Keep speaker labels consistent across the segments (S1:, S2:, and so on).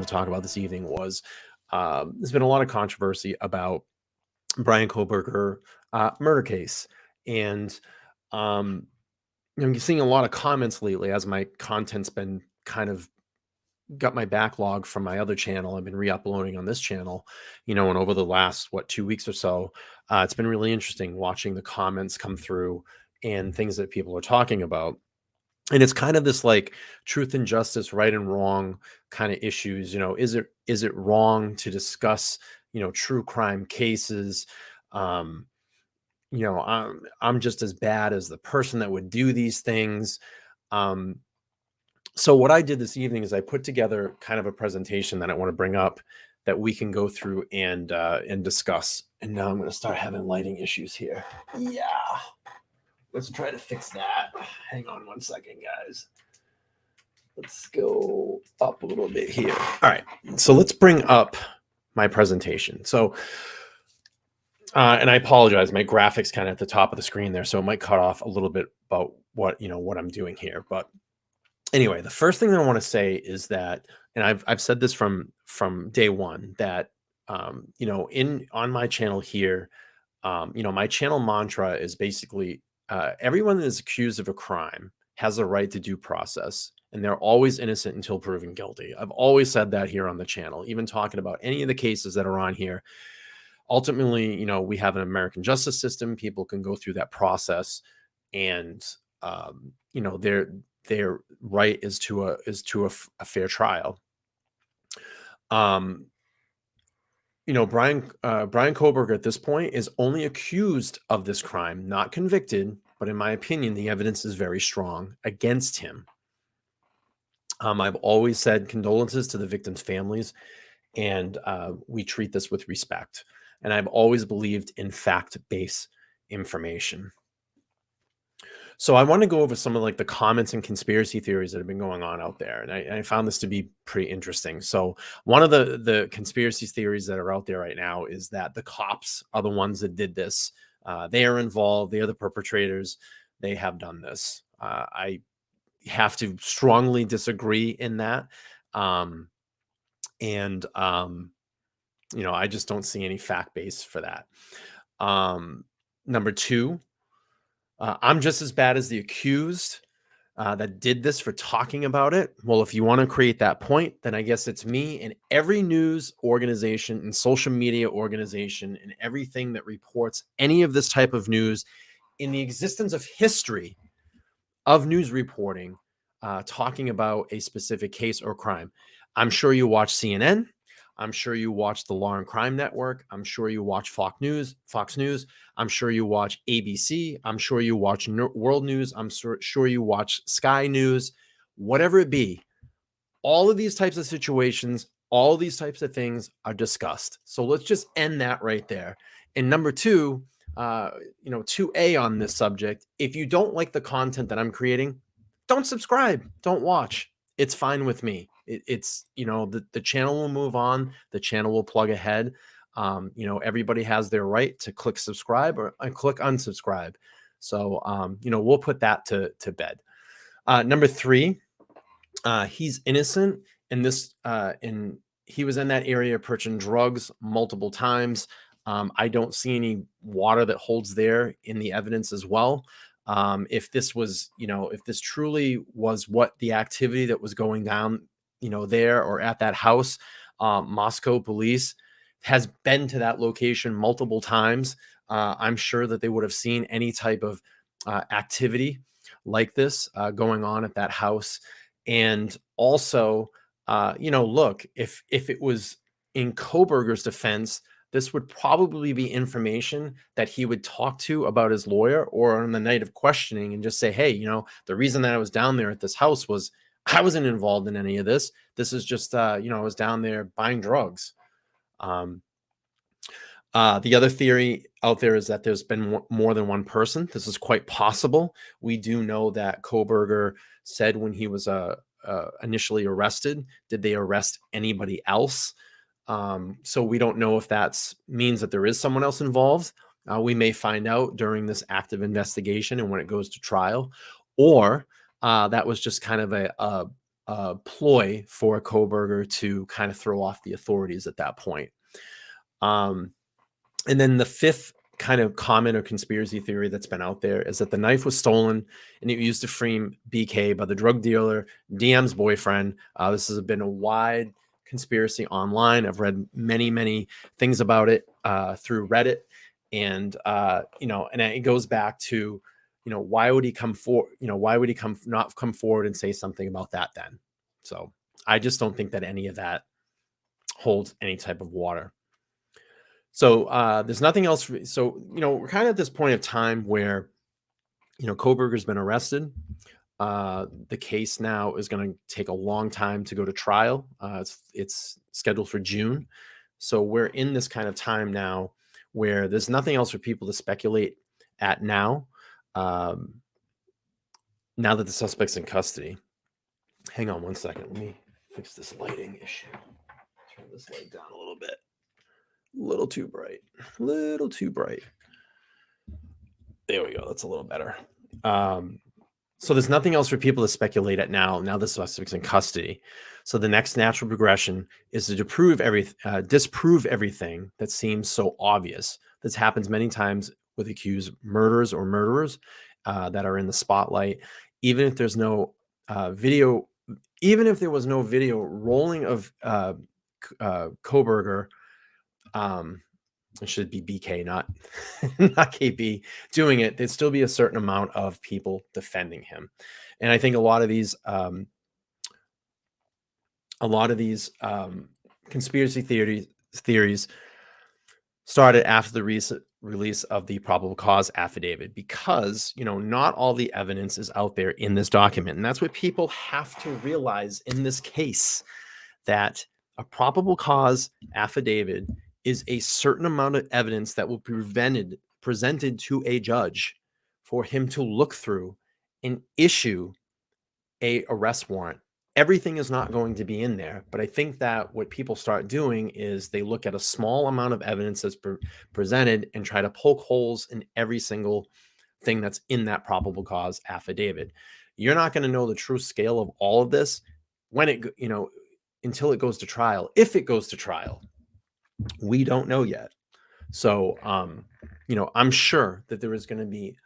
S1: wanted to talk about this evening was there's been a lot of controversy about Bryan Kohberger murder case. And I'm seeing a lot of comments lately as my content's been kind of got my backlog from my other channel. I've been re-uploading on this channel, and over the last, 2 weeks or so, it's been really interesting watching the comments come through and things that people are talking about. And it's kind of this like truth and justice, right and wrong kind of issues. Is it wrong to discuss, true crime cases? Um, I'm just as bad as the person that would do these things. Um, so what I did this evening is I put together kind of a presentation that I want to bring up that we can go through and discuss. And now I'm going to start having lighting issues here. Yeah. Let's try to fix that. Hang on one second, guys. Let's go up a little bit here. All right. So let's bring up my presentation. So, and I apologize, my graphics kind of at the top of the screen there, so it might cut off a little bit about what what I'm doing here. But anyway, the first thing that I want to say is that, and I've said this from day one, that on my channel here, my channel mantra is basically everyone that is accused of a crime has a right to due process, and they're always innocent until proven guilty. I've always said that here on the channel, even talking about any of the cases that are on here. Ultimately, we have an American justice system. People can go through that process, and their right is to a fair trial. Bryan Kohberger at this point is only accused of this crime, not convicted. But in my opinion, the evidence is very strong against him. I've always said condolences to the victims' families, and we treat this with respect. And I've always believed in fact-based information. So I want to go over some of the comments and conspiracy theories that have been going on out there. And I found this to be pretty interesting. So one of the conspiracy theories that are out there right now is that the cops are the ones that did this. They are involved. They are the perpetrators. They have done this. I have to strongly disagree in that. I just don't see any fact base for that. Number two, I'm just as bad as the accused that did this for talking about it. Well, if you want to create that point, then I guess it's me and every news organization and social media organization and everything that reports any of this type of news in the existence of history of news reporting talking about a specific case or crime. I'm sure you watch CNN. I'm sure you watch the Law and Crime Network. I'm sure you watch Fox News. I'm sure you watch ABC. I'm sure you watch World News. I'm sure you watch Sky News, whatever it be. All of these types of situations, all of these types of things are discussed. So let's just end that right there. And number two, 2A on this subject, if you don't like the content that I'm creating, don't subscribe, don't watch. It's fine with me. It's the channel will move on. The channel will plug ahead. Everybody has their right to click subscribe or click unsubscribe. So, we'll put that to bed. Number three, he's innocent in this, he was in that area purchasing drugs multiple times. I don't see any water that holds there in the evidence as well. If this was, if this truly was what the activity that was going down, there or at that house, Moscow police has been to that location multiple times. I'm sure that they would have seen any type of activity like this going on at that house. And also, look, if it was in Kohberger's defense, this would probably be information that he would talk to about his lawyer or on the night of questioning and just say, hey, the reason that I was down there at this house was I wasn't involved in any of this. This is just, I was down there buying drugs. The other theory out there is that there's been more than one person. This is quite possible. We do know that Kohberger said when he was initially arrested, did they arrest anybody else? So we don't know if that means that there is someone else involved. We may find out during this active investigation and when it goes to trial, or that was just kind of a ploy for Kohberger to kind of throw off the authorities at that point. And then the fifth kind of common or conspiracy theory that's been out there is that the knife was stolen and it was used to frame BK by the drug dealer, DM's boyfriend. This has been a wide conspiracy online. I've read many things about it through Reddit. And, and it goes back to, why would he come forward? Why would he not come forward and say something about that then? So I just don't think that any of that holds any type of water. So there's nothing else. So, we're kind of at this point of time where, Kohberger's been arrested. The case now is going to take a long time to go to trial. It's scheduled for June. So we're in this kind of time now where there's nothing else for people to speculate at now. Now that the suspect's in custody. Hang on one second. Let me fix this lighting issue. Turn this light down a little bit. A little too bright. There we go. That's a little better. So there's nothing else for people to speculate at now the suspect's in custody. So the next natural progression is to disprove everything that seems so obvious. This happens many times with accused murderers or murderers that are in the spotlight. Even if there's no video, even if there was no video rolling of Kohberger, it should be BK, not KB doing it, there'd still be a certain amount of people defending him. And I think a lot of these conspiracy theories started after the recent release of the probable cause affidavit, because not all the evidence is out there in this document. And that's what people have to realize in this case, that a probable cause affidavit is a certain amount of evidence that will be presented to a judge for him to look through and issue a arrest warrant. Everything is not going to be in there, but I think that what people start doing is they look at a small amount of evidence that's presented and try to poke holes in every single thing that's in that probable cause affidavit. You're not going to know the true scale of all of this when it, until it goes to trial. If it goes to trial, we don't know yet. So, I'm sure that there is going to be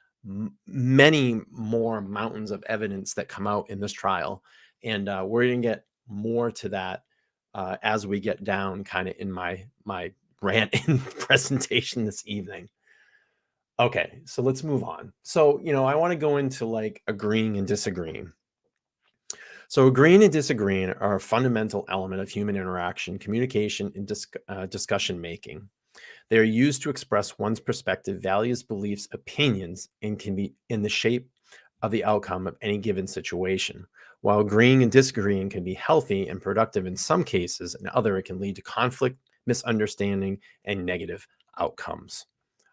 S1: many more mountains of evidence that come out in this trial. And we're going to get more to that as we get down kind of in my rant and presentation this evening. Okay, so let's move on. So, I want to go into like agreeing and disagreeing. So agreeing and disagreeing are a fundamental element of human interaction, communication, and discussion making. They are used to express one's perspective, values, beliefs, opinions, and can be in the shape of the outcome of any given situation. While agreeing and disagreeing can be healthy and productive in some cases, in other, it can lead to conflict, misunderstanding, and negative outcomes.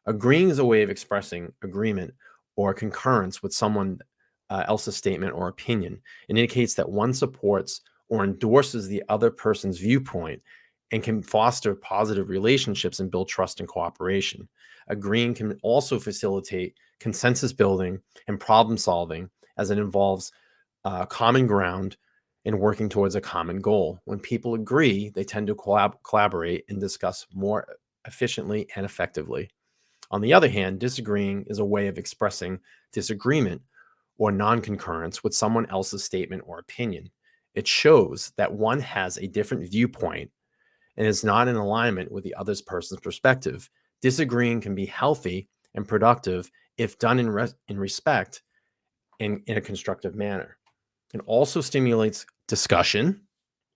S1: Agreeing is a way of expressing agreement or concurrence with someone else's statement or opinion. It indicates that one supports or endorses the other person's viewpoint and can foster positive relationships and build trust and cooperation. Agreeing can also facilitate consensus building and problem solving, as it involves common ground and working towards a common goal. When people agree, they tend to collaborate and discuss more efficiently and effectively. On the other hand, disagreeing is a way of expressing disagreement or non-concurrence with someone else's statement or opinion. It shows that one has a different viewpoint and is not in alignment with the other person's perspective. Disagreeing can be healthy and productive if done in respect and in a constructive manner. It also stimulates discussion,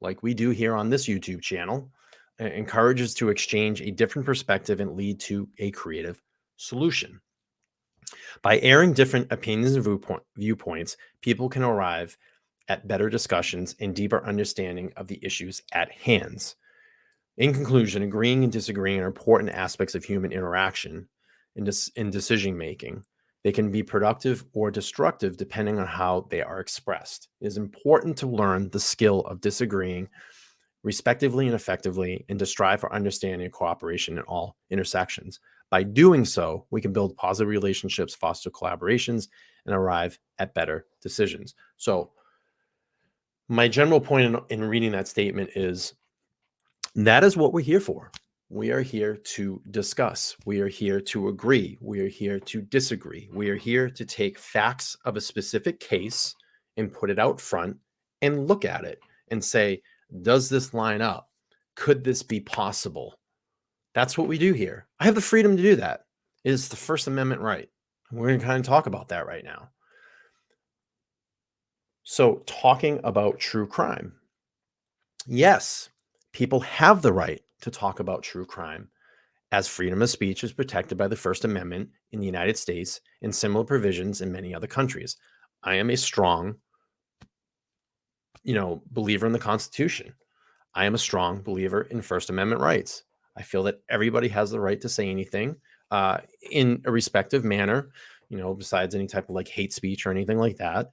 S1: like we do here on this YouTube channel, and encourages to exchange a different perspective and lead to a creative solution. By airing different opinions and viewpoints, people can arrive at better discussions and deeper understanding of the issues at hand. In conclusion, agreeing and disagreeing are important aspects of human interaction in decision making. They can be productive or destructive depending on how they are expressed. It is important to learn the skill of disagreeing respectively and effectively, and to strive for understanding and cooperation in all intersections. By doing so, we can build positive relationships, foster collaborations, and arrive at better decisions. So My general point in reading that statement is that is what we're here for. We are here to discuss. We are here to agree. We are here to disagree. We are here to take facts of a specific case and put it out front and look at it and say, does this line up? Could this be possible? That's what we do here. I have the freedom to do that. It is the First Amendment right. We're going to kind of talk about that right now. So, talking about true crime. Yes, people have the right to talk about true crime, as freedom of speech is protected by the First Amendment in the United States and similar provisions in many other countries. I am a strong, believer in the Constitution. I am a strong believer in First Amendment rights. I feel that everybody has the right to say anything in a respective manner, besides any type of like hate speech or anything like that.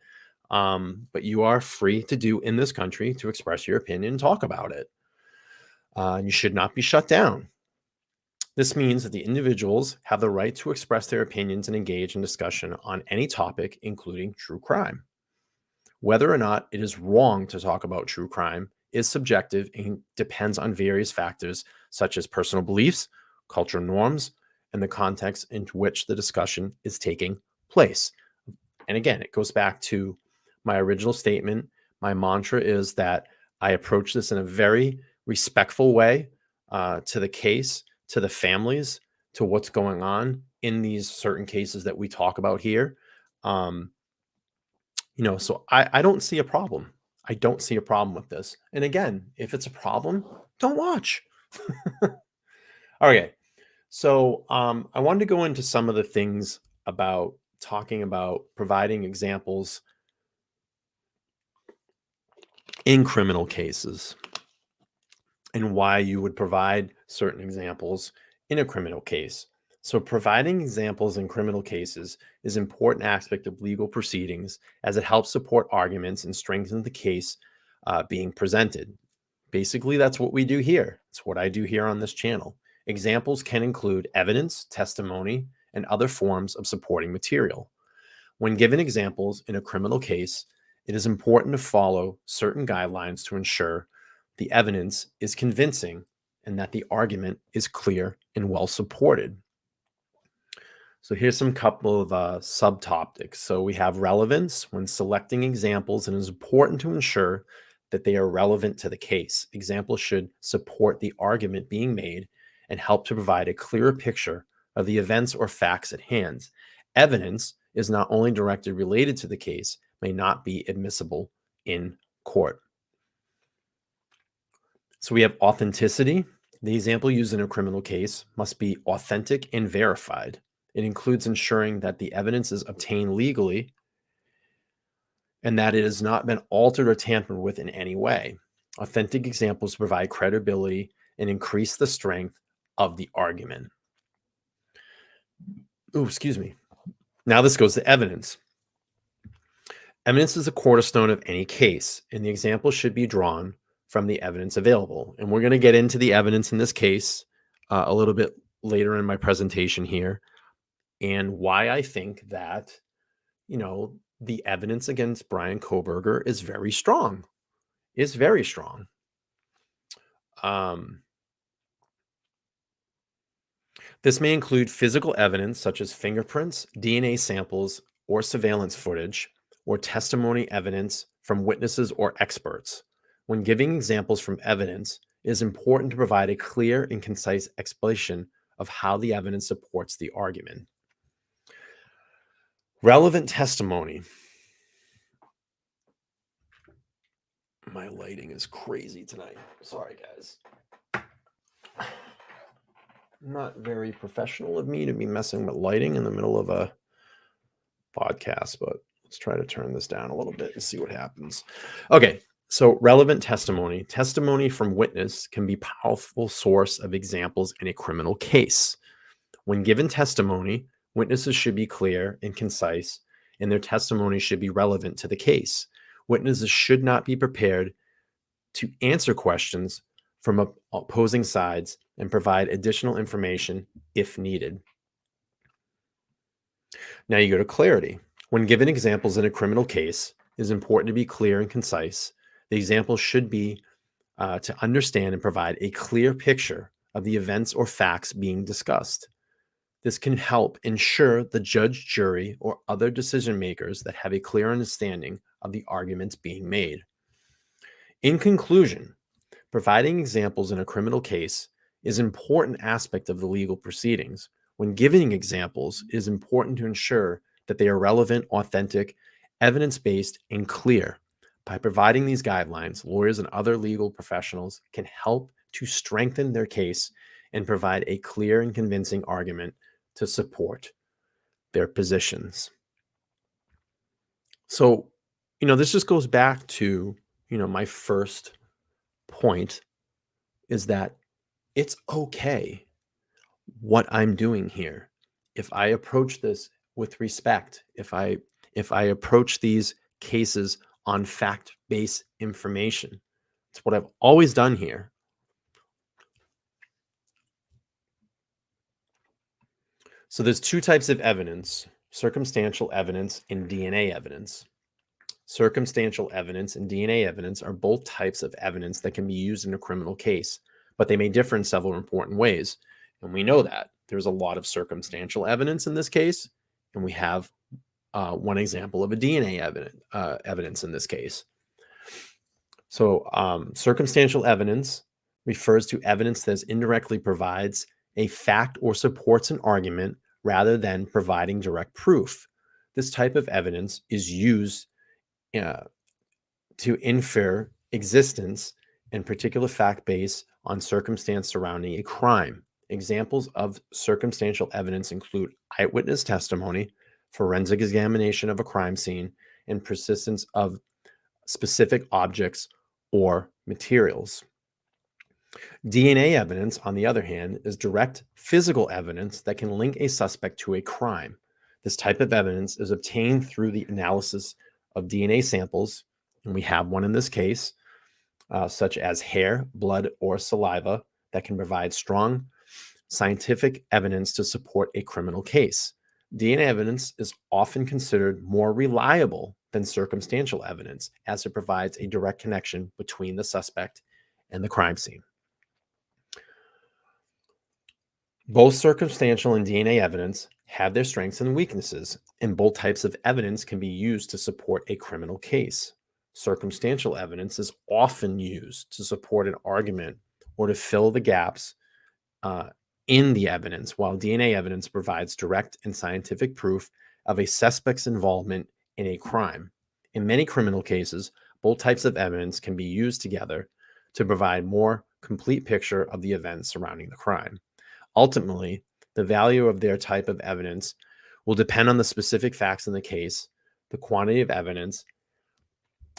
S1: But you are free to do in this country to express your opinion and talk about it. And you should not be shut down. This means that the individuals have the right to express their opinions and engage in discussion on any topic, including true crime. Whether or not it is wrong to talk about true crime is subjective and depends on various factors such as personal beliefs, cultural norms, and the context in which the discussion is taking place. And again, it goes back to my original statement. My mantra is that I approach this in a very respectful way to the case, to the families, to what's going on in these certain cases that we talk about here. So I don't see a problem. I don't see a problem with this. And again, if it's a problem, don't watch. Okay. So I wanted to go into some of the things about talking about providing examples in criminal cases and why you would provide certain examples in a criminal case. So providing examples in criminal cases is an important aspect of legal proceedings as it helps support arguments and strengthen the case being presented. Basically, that's what we do here. It's what I do here on this channel. Examples can include evidence, testimony, and other forms of supporting material. When given examples in a criminal case, it is important to follow certain guidelines to ensure the evidence is convincing and that the argument is clear and well supported. So here's some couple of subtopics. So we have relevance. When selecting examples, it is important to ensure that they are relevant to the case. Examples should support the argument being made and help to provide a clearer picture of the events or facts at hand. Evidence is not only directly related to the case, may not be admissible in court. So we have authenticity. The example used in a criminal case must be authentic and verified. It includes ensuring that the evidence is obtained legally and that it has not been altered or tampered with in any way. Authentic examples provide credibility and increase the strength of the argument. Oh, excuse me. Now this goes to evidence. Evidence is a cornerstone of any case, and the example should be drawn from the evidence available. And we're going to get into the evidence in this case a little bit later in my presentation here, and why I think that, the evidence against Bryan Kohberger is very strong. Is very strong. This may include physical evidence such as fingerprints, DNA samples, or surveillance footage, or testimony evidence from witnesses or experts. When giving examples from evidence, it is important to provide a clear and concise explanation of how the evidence supports the argument. Relevant testimony. My lighting is crazy tonight. Sorry, guys. Not very professional of me to be messing with lighting in the middle of a podcast, but let's try to turn this down a little bit and see what happens. Okay, so relevant testimony. Testimony from witness can be a powerful source of examples in a criminal case. When given testimony, witnesses should be clear and concise, and their testimony should be relevant to the case. Witnesses should not be prepared to answer questions from opposing sides and provide additional information if needed. Now you go to clarity. When given examples in a criminal case, it is important to be clear and concise. The example should be to understand and provide a clear picture of the events or facts being discussed. This can help ensure the judge, jury, or other decision makers that have a clear understanding of the arguments being made. In conclusion, providing examples in a criminal case is an important aspect of the legal proceedings. When giving examples, it is important to ensure that they are relevant, authentic, evidence-based, and clear. By providing these guidelines, lawyers and other legal professionals can help to strengthen their case and provide a clear and convincing argument to support their positions. So, this just goes back to, my first point is that it's okay what I'm doing here. If I approach this with respect, if I approach these cases on fact-based information, it's what I've always done here. So there's two types of evidence: circumstantial evidence and DNA evidence. Circumstantial evidence and DNA evidence are both types of evidence that can be used in a criminal case, but they may differ in several important ways. And we know that there's a lot of circumstantial evidence in this case, and we have one example of a DNA evidence in this case. So circumstantial evidence refers to evidence that indirectly provides a fact or supports an argument rather than providing direct proof. This type of evidence is used to infer existence and particular fact based on circumstance surrounding a crime. Examples of circumstantial evidence include eyewitness testimony, forensic examination of a crime scene, and persistence of specific objects or materials. DNA evidence, on the other hand, is direct physical evidence that can link a suspect to a crime. This type of evidence is obtained through the analysis of DNA samples, and we have one in this case, such as hair, blood, or saliva, that can provide strong scientific evidence to support a criminal case. DNA evidence is often considered more reliable than circumstantial evidence, as it provides a direct connection between the suspect and the crime scene. Both circumstantial and DNA evidence have their strengths and weaknesses, and both types of evidence can be used to support a criminal case. Circumstantial evidence is often used to support an argument or to fill the gaps in the evidence, while DNA evidence provides direct and scientific proof of a suspect's involvement in a crime. In many criminal cases, both types of evidence can be used together to provide a more complete picture of the events surrounding the crime. Ultimately, the value of their type of evidence will depend on the specific facts in the case, the quantity of evidence,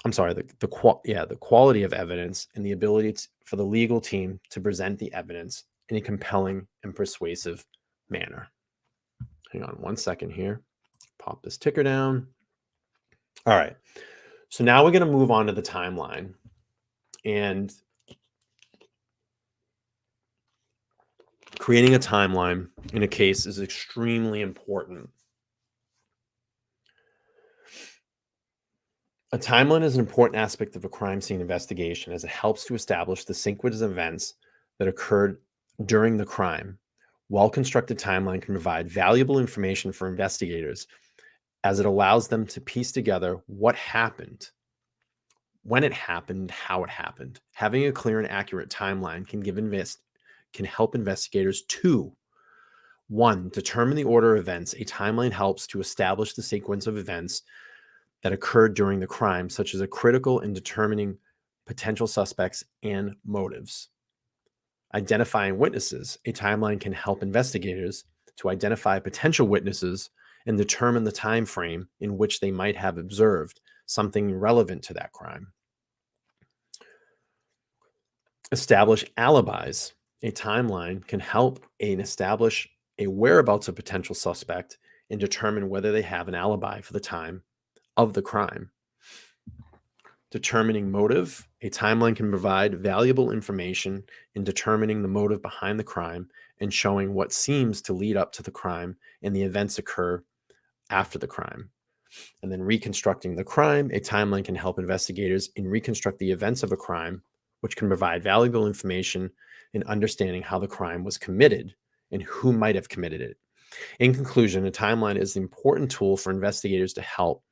S1: the quality of evidence, and the ability for the legal team to present the evidence in a compelling and persuasive manner. Hang on one second here. Pop this ticker down. All right. So now we're going to move on to the timeline. And creating a timeline in a case is extremely important. A timeline is an important aspect of a crime scene investigation, as it helps to establish the sequence of events that occurred during the crime. Well-constructed timeline can provide valuable information for investigators, as it allows them to piece together what happened, when it happened, how it happened. Having a clear and accurate timeline can help investigators to: 1. Determine the order of events. A timeline helps to establish the sequence of events that occurred during the crime, such as a critical in determining potential suspects and motives. Identifying witnesses. A timeline can help investigators to identify potential witnesses and determine the time frame in which they might have observed something relevant to that crime. Establish alibis. A timeline can help establish a whereabouts of potential suspect and determine whether they have an alibi for the time of the crime. Determining motive. A timeline can provide valuable information in determining the motive behind the crime and showing what seems to lead up to the crime and the events occur after the crime. And then reconstructing the crime. A timeline can help investigators in reconstruct the events of a crime, which can provide valuable information in understanding how the crime was committed and who might have committed it. In conclusion, a timeline is an important tool for investigators to help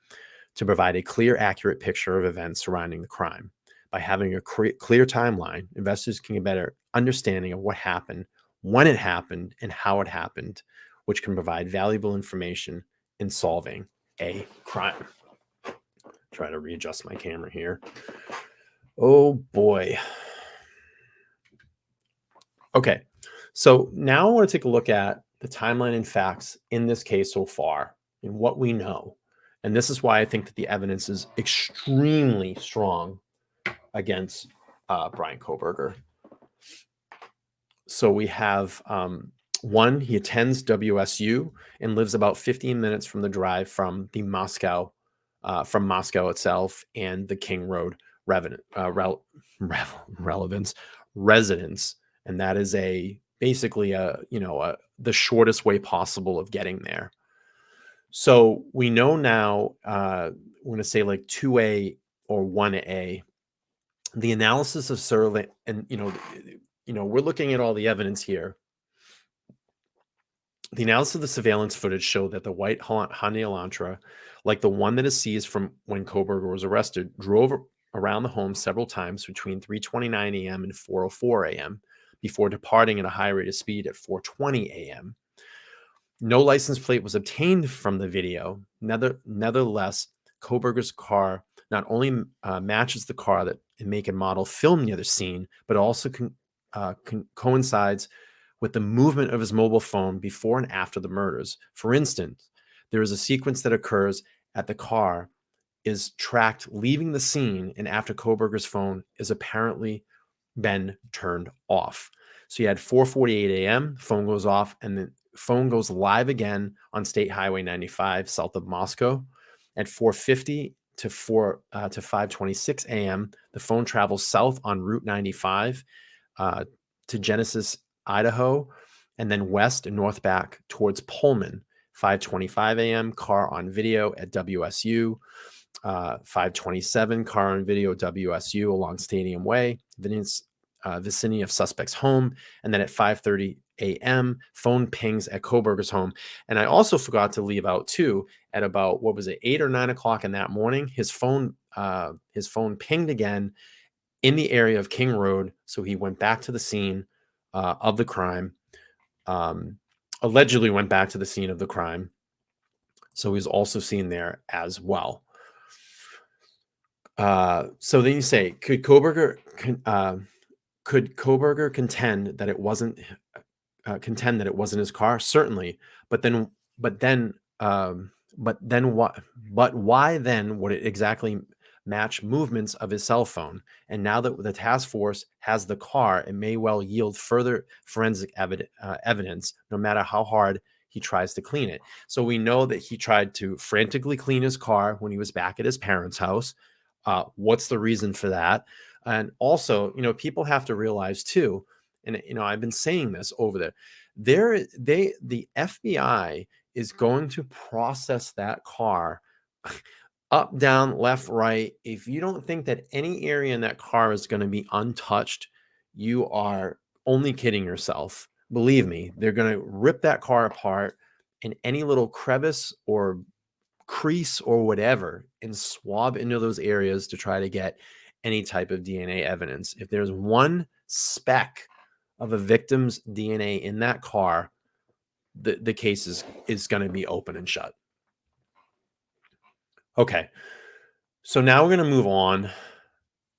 S1: to provide a clear, accurate picture of events surrounding the crime. By having a clear timeline, investors can get a better understanding of what happened, when it happened, and how it happened, which can provide valuable information in solving a crime. Try to readjust my camera here. Oh boy. Okay, so now I want to take a look at the timeline and facts in this case so far and what we know. And this is why I think that the evidence is extremely strong against Bryan Kohberger. So we have one, he attends WSU and lives about 15 minutes from the drive from Moscow itself and the King Road relevance residence, and that is basically the shortest way possible of getting there. So we know now, I'm going to say like 2A or 1A, the analysis of surveillance, and we're looking at all the evidence here. The analysis of the surveillance footage showed that the white Hyundai Elantra, like the one that is seized from when Kohberger was arrested, drove around the home several times between 3:29 a.m. and 4:04 a.m. before departing at a high rate of speed at 4:20 a.m. No license plate was obtained from the video. Nevertheless, Kohberger's car not only matches the car that in make and model filmed near the scene, but also coincides with the movement of his mobile phone before and after the murders. For instance, there is a sequence that occurs at the car is tracked leaving the scene and after Kohberger's phone is apparently been turned off. So you had 4:48 a.m., phone goes off, and the phone goes live again on State Highway 95 south of Moscow. At 4:50 to 5:26 a.m., the phone travels south on Route 95 to Genesis, Idaho, and then west and north back towards Pullman. 5:25 a.m., car on video at WSU. 5:27, car on video WSU along Stadium Way, vicinity of suspect's home. And then at 5:30 a.m., phone pings at Kohberger's home. And I also forgot to leave out too, at about, 8 or 9 o'clock in that morning, his phone pinged again in the area of King Road. So he went back to the scene of the crime, allegedly went back to the scene of the crime. So he was also seen there as well. So then you say, could Kohberger contend that it wasn't his car? Certainly, but why then would it exactly match movements of his cell phone? And now that the task force has the car, it may well yield further forensic evidence, no matter how hard he tries to clean it. So we know that he tried to frantically clean his car when he was back at his parents' house. What's the reason for that? And also, people have to realize too, and I've been saying this over there. The FBI is going to process that car up, down, left, right. If you don't think that any area in that car is going to be untouched, you are only kidding yourself. Believe me, they're going to rip that car apart in any little crevice or crease or whatever and swab into those areas to try to get any type of DNA evidence. If there's one speck of a victim's DNA in that car, the case is going to be open and shut. Okay, so now we're going to move on.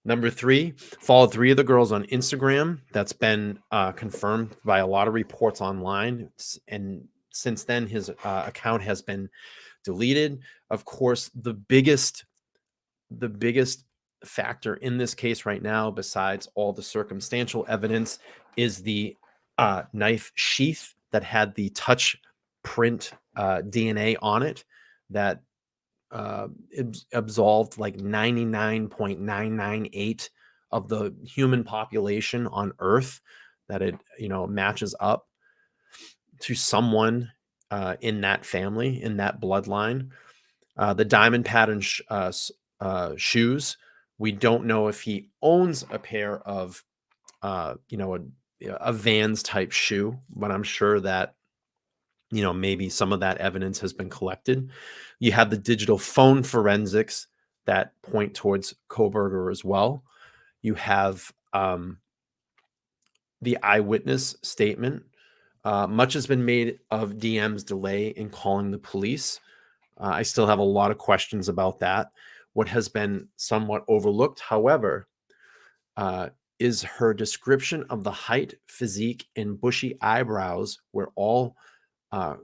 S1: Number 3, followed 3 of the girls on Instagram. That's been confirmed by a lot of reports online. And since then, his account has been deleted. Of course, the biggest factor in this case right now, besides all the circumstantial evidence, is the knife sheath that had the touch print DNA on it that absolved like 99.998 of the human population on Earth, that it matches up to someone in that family, in that bloodline. The diamond pattern shoes. We don't know if he owns a pair of, a Vans type shoe, but I'm sure that, maybe some of that evidence has been collected. You have the digital phone forensics that point towards Kohberger as well. You have the eyewitness statement. Much has been made of DM's delay in calling the police. I still have a lot of questions about that. What has been somewhat overlooked, however, uh, is her description of the height, physique, and bushy eyebrows were all uh,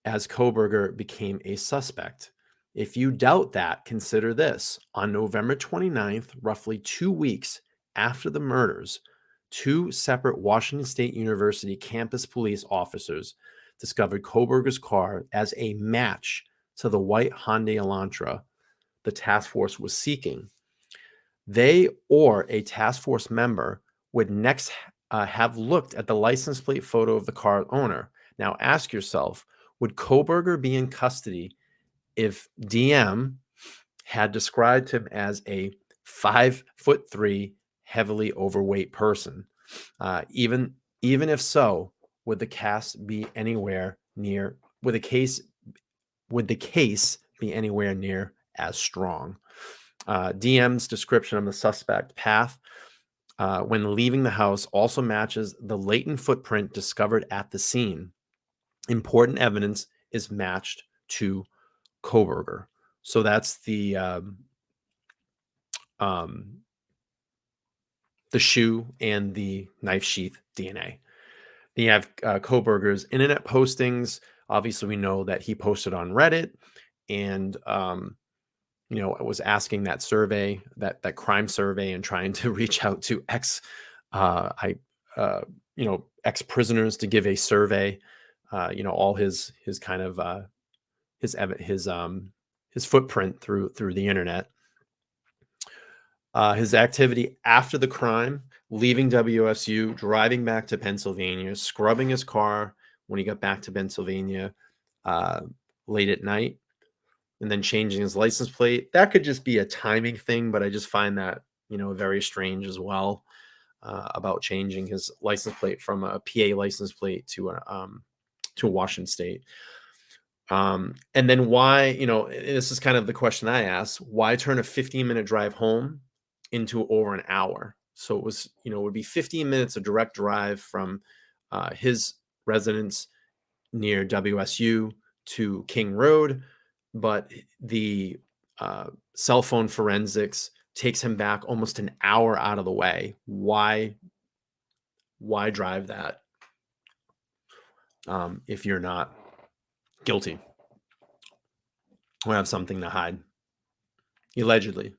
S1: as Kohberger became a suspect. If you doubt that, consider this. On November 29th, roughly 2 weeks after the murders, two separate Washington State University campus police officers discovered Kohberger's car as a match to the white Hyundai Elantra the task force was seeking. They or a task force member would next have looked at the license plate photo of the car owner. Now ask yourself, would Kohberger be in custody if DM had described him as a 5'3", heavily overweight person? Even if so, would the case be anywhere near? Would the case be anywhere near as strong? DM's description of the suspect path when leaving the house also matches the latent footprint discovered at the scene. Important evidence is matched to Kohberger. So that's the shoe and the knife sheath DNA. Then you have Kohberger's internet postings. Obviously, we know that he posted on Reddit, and it was asking that survey, that crime survey, and trying to reach out to ex prisoners to give a survey. All his kind of his footprint through the internet. His activity after the crime, leaving WSU, driving back to Pennsylvania, scrubbing his car when he got back to Pennsylvania late at night, and then changing his license plate. That could just be a timing thing, but I just find that, very strange as well, about changing his license plate from a PA license plate to Washington State. And then why, this is kind of the question I asked, why turn a 15-minute drive home into over an hour? So it was, it would be 15 minutes of direct drive from his residence near WSU to King Road, but the cell phone forensics takes him back almost an hour out of the way. Why drive that if you're not guilty or have something to hide? Allegedly.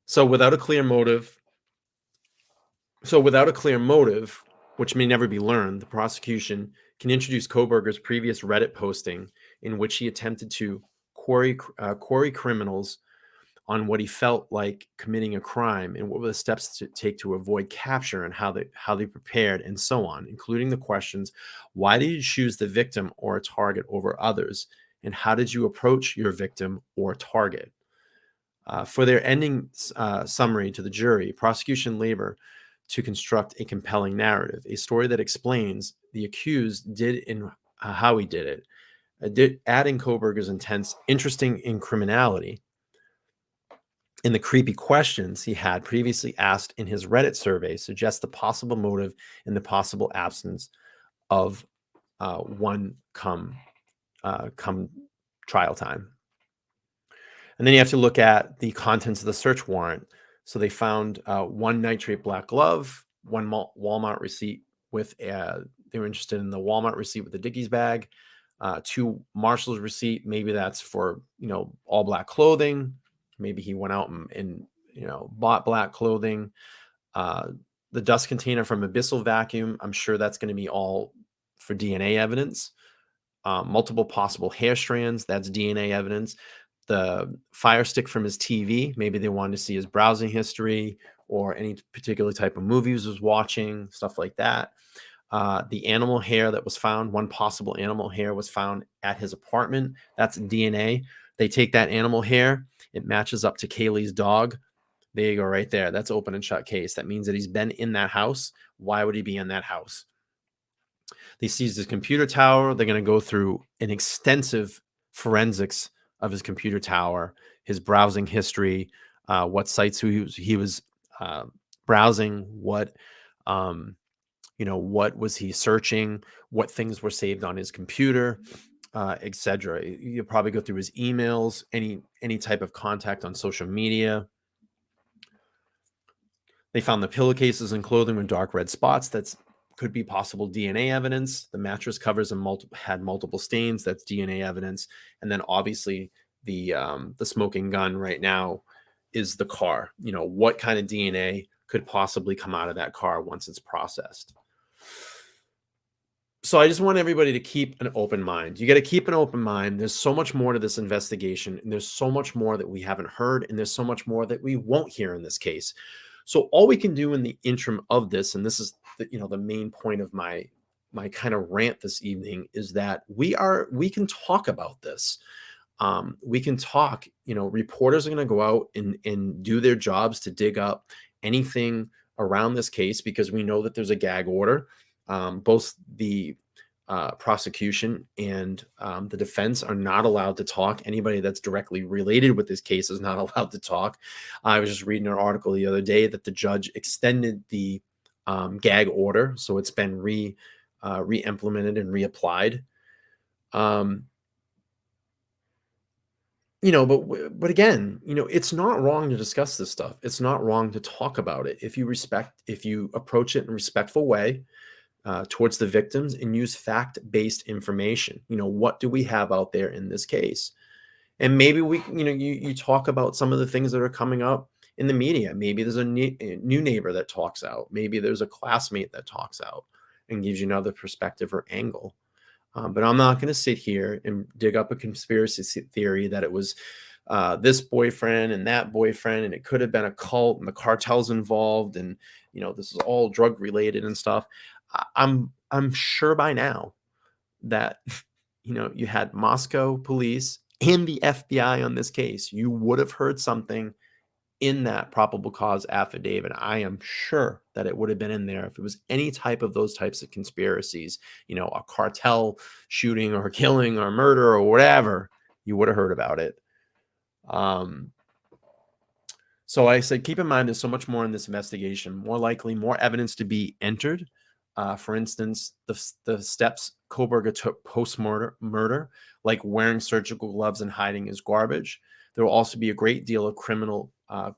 S1: So without a clear motive, which may never be learned, the prosecution can introduce Kohberger's previous Reddit posting in which he attempted to quarry criminals on what he felt like committing a crime and what were the steps to take to avoid capture and how they prepared and so on, including the questions: why did you choose the victim or a target over others, and how did you approach your victim or target? For their ending summary to the jury, prosecution labor to construct a compelling narrative, a story that explains the accused did in how he did it, adding Kohberger's intense, interesting in criminality, and the creepy questions he had previously asked in his Reddit survey suggest the possible motive and the possible absence of one come trial time. And then you have to look at the contents of the search warrant. So they found one nitrate black glove, one Walmart receipt with they were interested in the Walmart receipt with the Dickies bag, two Marshall's receipt. Maybe that's for, all black clothing. Maybe he went out and bought black clothing. The dust container from Abyssal Vacuum, I'm sure that's going to be all for DNA evidence. Multiple possible hair strands, that's DNA evidence. The Fire Stick from his TV, maybe they wanted to see his browsing history or any particular type of movies he was watching, stuff like that. The animal hair that was found, one possible animal hair was found at his apartment. That's DNA. They take that animal hair, it matches up to Kaylee's dog. There you go, right there. That's open and shut case. That means that he's been in that house. Why would he be in that house? They seized his computer tower. They're going to go through an extensive forensics of his computer tower, his browsing history, what sites he was uh, browsing, um, what was he searching, what things were saved on his computer, etc. You'll probably go through his emails, any type of contact on social media. They found the pillowcases and clothing with dark red spots. That's could be possible DNA evidence. The mattress covers had multiple stains. That's DNA evidence. And then obviously the smoking gun right now is the car. What kind of DNA could possibly come out of that car once it's processed? So I just want everybody to keep an open mind. You got to keep an open mind. There's so much more to this investigation, and there's so much more that we haven't heard, and there's so much more that we won't hear in this case. So all we can do in the interim of this, and this is the main point of my kind of rant this evening, is that we can talk about this. We can talk. Reporters are going to go out and do their jobs to dig up anything around this case, because we know that there's a gag order. Both the prosecution and the defense are not allowed to talk. Anybody that's directly related with this case is not allowed to talk. I was just reading an article the other day that the judge extended the gag order, so it's been re-implemented and reapplied. But again, it's not wrong to discuss this stuff. It's not wrong to talk about it if you approach it in a respectful way towards the victims and use fact-based information. What do we have out there in this case? And maybe you talk about some of the things that are coming up in the media. Maybe there's a new neighbor that talks out. Maybe there's a classmate that talks out and gives you another perspective or angle. But I'm not going to sit here and dig up a conspiracy theory that it was this boyfriend and that boyfriend, and it could have been a cult and the cartel's involved, and this is all drug related and stuff. I'm sure by now that you had Moscow police and the FBI on this case. You would have heard something in that probable cause affidavit. I am sure that it would have been in there if it was any type of those types of conspiracies, a cartel shooting or killing or murder or whatever. You would have heard about it. So I said, keep in mind, there's so much more in this investigation. More likely, more evidence to be entered. For instance, the steps Kohberger took post-murder, like wearing surgical gloves and hiding his garbage. There will also be a great deal of criminal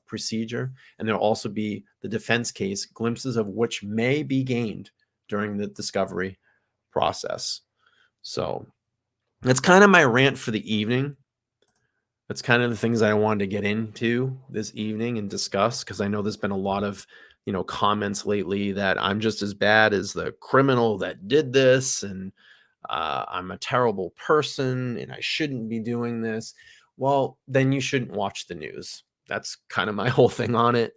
S1: procedure, and there will also be the defense case, glimpses of which may be gained during the discovery process. So that's kind of my rant for the evening. That's kind of the things I wanted to get into this evening and discuss, because I know there's been a lot of comments lately that I'm just as bad as the criminal that did this, and I'm a terrible person and I shouldn't be doing this. Well, then you shouldn't watch the news. That's kind of my whole thing on it,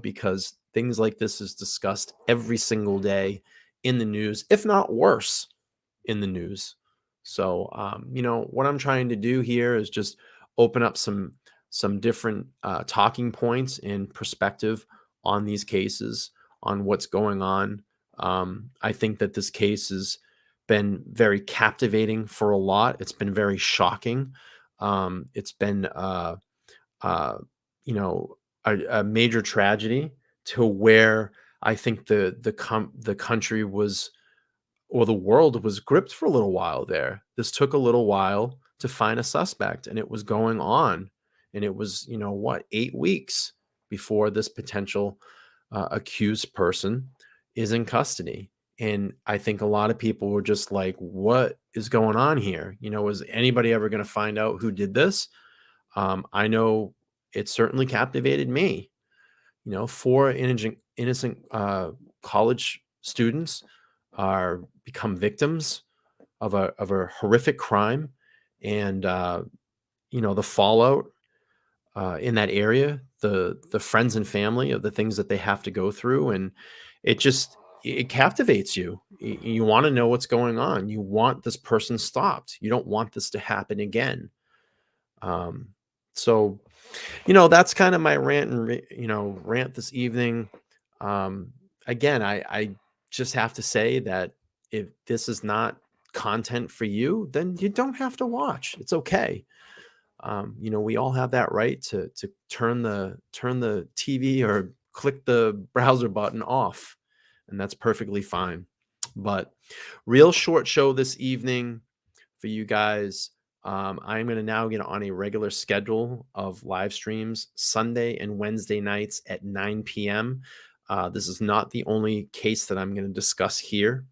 S1: because things like this is discussed every single day in the news, if not worse, in the news. So, what I'm trying to do here is just open up some different talking points and perspective on these cases, on what's going on. I think that this case has been very captivating for a lot. It's been very shocking. It's been a major tragedy, to where I think the country was, or the world was, gripped for a little while there. This took a little while to find a suspect, and it was going on. And it was, 8 weeks before this potential accused person is in custody. And I think a lot of people were just like, what is going on here? Is anybody ever going to find out who did this? I know it certainly captivated me. 4 innocent college students are become victims of a horrific crime, and the fallout in that area, the friends and family of the things that they have to go through, and it just it captivates you. You want to know what's going on. You want this person stopped. You don't want this to happen again. Um, so, that's kind of my rant and rant this evening. Um, Again, I just have to say that if this is not content for you, then you don't have to watch. It's okay. We all have that right to turn the TV or click the browser button off, and that's perfectly fine. But real short show this evening for you guys. I'm going to now get on a regular schedule of live streams Sunday and Wednesday nights at 9 p.m. This is not the only case that I'm going to discuss here.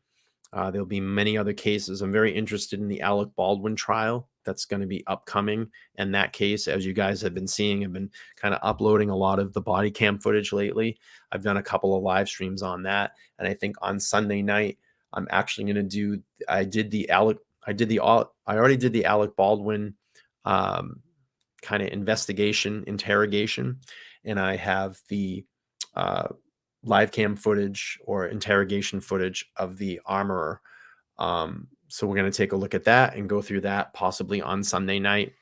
S1: There'll be many other cases. I'm very interested in the Alec Baldwin trial that's going to be upcoming. And that case, as you guys have been seeing, I've been kind of uploading a lot of the body cam footage lately. I've done a couple of live streams on that. And I think on Sunday night, I'm actually going to do, I already did the Alec Baldwin kind of investigation, interrogation. And I have the live cam footage or interrogation footage of the armorer. So we're going to take a look at that and go through that possibly on Sunday night.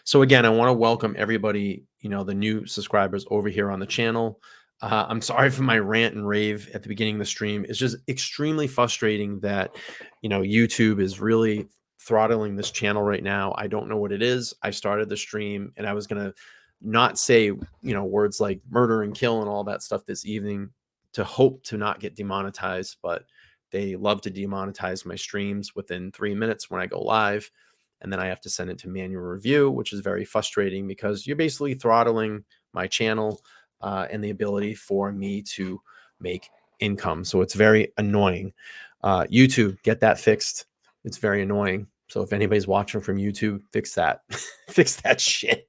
S1: So again, I want to welcome everybody, the new subscribers over here on the channel. I'm sorry for my rant and rave at the beginning of the stream. It's just extremely frustrating that, YouTube is really throttling this channel right now. I don't know what it is. I started the stream and I was going to not say, words like murder and kill and all that stuff this evening to hope to not get demonetized, but they love to demonetize my streams within 3 minutes when I go live. And then I have to send it to manual review, which is very frustrating because you're basically throttling my channel and the ability for me to make income. So it's very annoying. YouTube, get that fixed. It's very annoying. So if anybody's watching from YouTube, fix that. Fix that shit.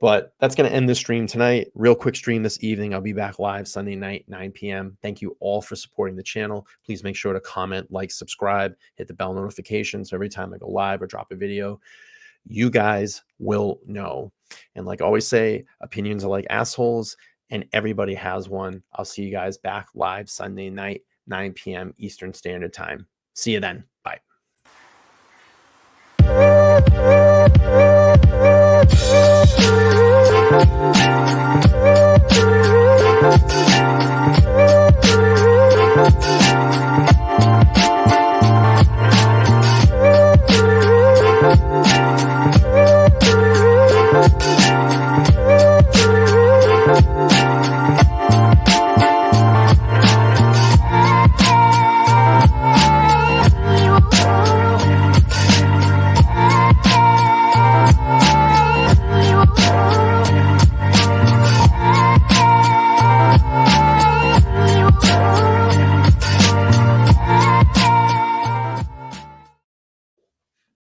S1: But that's going to end the stream tonight. Real quick stream this evening. I'll be back live Sunday night, 9 p.m. Thank you all for supporting the channel. Please make sure to comment, like, subscribe, hit the bell notification. So every time I go live or drop a video, you guys will know. And like I always say, opinions are like assholes and everybody has one. I'll see you guys back live Sunday night, 9 p.m. Eastern Standard Time. See you then. Bye.